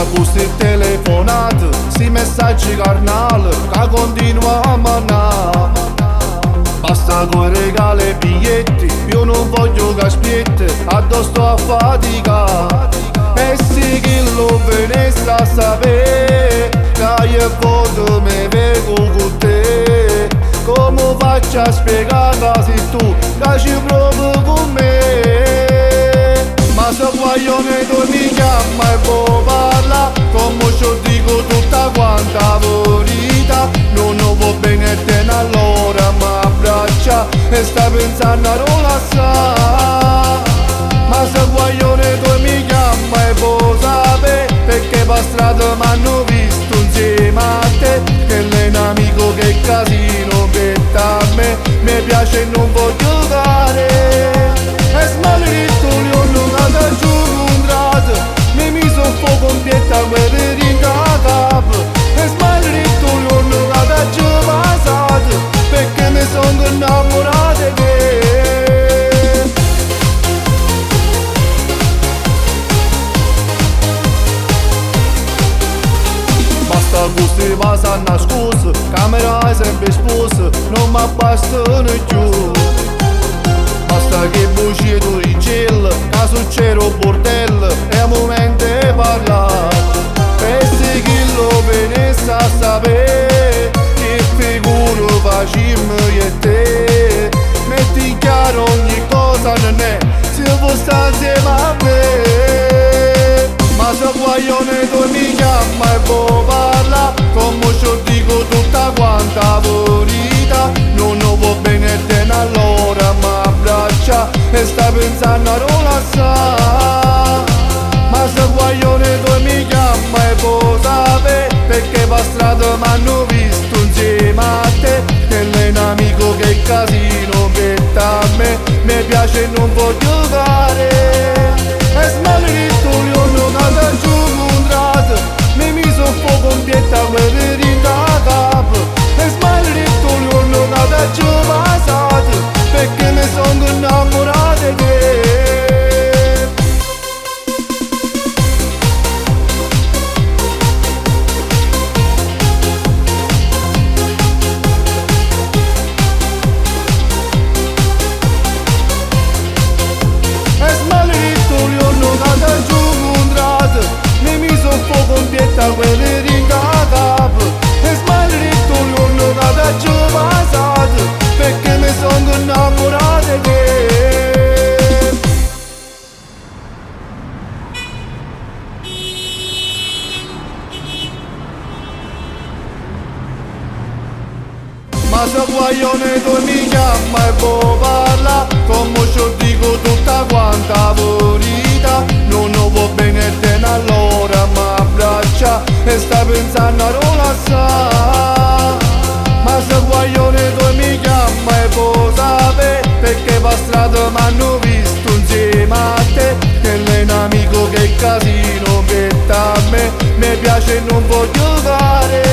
Basta questi telefonate, sti messaggi carnali che continuano a mandare. Basta con regali e biglietti, io non voglio che aspetti, addosso a fatica. E sì che lo venisse a sapere, che io foto mi vengo con te. Come faccio a spiegare se tu che ci provi con me? Ma se guaglione tu mi chiama e può parlare, come ci dico tutta quanta verità. Non va bene te allora ma abbraccia e sta pensando a non lasciare. Ma se guaglione tu mi chiama e può sapere, perché per strada m'hanno visto insieme a te. Che lei è un amico che casino che a me mi piace e non voglio dare. E smaledetto l'ho nata giù un tratto, mi mise un po' compietta quella ringa capo. E smaledetto l'ho nata giù passato, perché mi sono innamorato di te. Basta questi passano a scusa, camera è sempre sposa, non mi bastano più. Basta che bugie tu rincella, che succede un bordello, è il momento di parlare. E se chi lo venisse a sapere, che figura facciamo io e te. Metti in chiaro ogni cosa non è, se vuoi stare insieme a me. Ma se guaglione tu mi chiama e può parlare, come ci dico tutta quanta verità. Non va bene te allora ma abbraccia e sta pensando a non lasciare. Ma se guaglione tu mi chiama e può sapere, perché per strada m'hanno visto insieme a te. Che lei è un amico che casino che a me mi piace e non voglio dare. E smaledetto l'ho nata giù un tratto, mi mise un po' compietta quella ringa capo. E smaledetto l'ho nata giù passato, perché mi sono innamorato di te. E smaledetto l'ho nata giù un tratto, mi mise un po' compietta quella ringa capo. E smaledetto l'ho nata giù passato, perché mi sono innamorato di te. Ma se guaglione tu mi chiama e può parlare, come ci dico tutta quanta verità. Non va bene te allora ma abbraccia e sta pensando a non lasciare. Ma se guaglione tu mi chiama e può sapere, perché per strada m'hanno visto insieme a te. Che lei è un amico che casino che a me mi piace e non voglio dare.